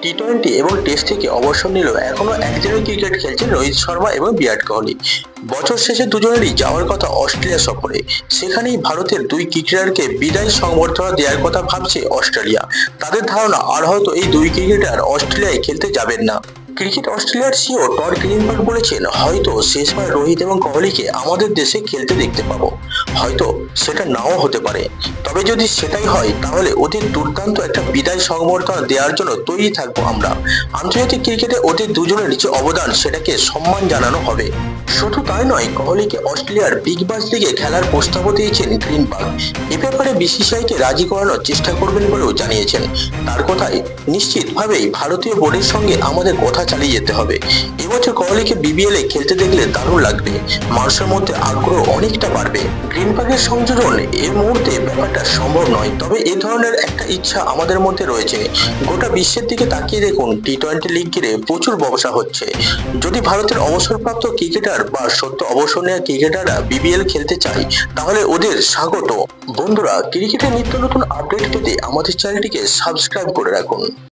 টি-20 এবং টেস্ট থেকে অবসর নিলেও এখনো একদিনের ক্রিকেট খেলছেন রোহিত শর্মা এবং বিরাট কোহলি। বছর শেষে দুজনেরই যাওয়ার কথা অস্ট্রেলিয়া সফরে। সেখানেই ভারতের দুই ক্রিকেটারকে বিদায় সংবর্ধনা দেওয়ার কথা ভাবছে অস্ট্রেলিয়া। তাদের ধারণা আর হয়তো এই দুই ক্রিকেটার অস্ট্রেলিয়ায় খেলতে যাবেন না। ক্রিকেট অস্ট্রেলিয়ার সিও টড গ্রিনবার্গ বলেছেন, হয়তো শেষবার রোহিত এবং কোহলিকে আমাদের দেশে খেলতে দেখতে পাবো। হয়তো সেটা নাও হতে পারে, তবে যদি সেটাই হয় তাহলে ওদের দুর্দান্ত একটা বিদায় সংবর্ধনা দেওয়ার জন্য তৈরি থাকবো আমরা। আন্তর্জাতিক ক্রিকেটে ওদের দুজনের যে অবদান সেটাকে সম্মান জানানো হবে। শুধু তাই নয়, কোহলিকে অস্ট্রেলিয়ার বিগ ব্যাশ লিগে খেলার প্রস্তাবও দিয়েছেন গ্রিনবার্গ। এ ব্যাপারে বিসিসিআইকে রাজি করানোর চেষ্টা করবেন বলেও জানিয়েছেন। তার কথায় নিশ্চিতভাবেই ভারতীয় বোর্ডের সঙ্গে আমাদের কথা চালিয়ে যেতে হবে। এবছর কোহলিকে বিবিএল এ খেলতে দেখলে দারুণ লাগবে, মানুষের মধ্যে আগ্রহ অনেকটা বাড়বে। গ্রিনবার্গের সংযোজন এই মুহূর্তে ব্যাপারটা সম্ভব নয়, তবে এ ধরনের একটা ইচ্ছা আমাদের মধ্যে রয়েছে। গোটা বিশ্বের দিকে তাকিয়ে দেখুন, টি-20 লিগ ঘিরে প্রচুর ব্যবসা হচ্ছে। যদি ভারতের অবসরপ্রাপ্ত ক্রিকেটার বা সদ্য অবসর নেওয়া ক্রিকেটাররা বিবিএল খেলতে চায় তাহলে ওদের স্বাগত। বন্ধুরা, ক্রিকেটের নিত্য নতুন আপডেট পেতে আমাদের চ্যানেলটিকে সাবস্ক্রাইব করে রাখুন।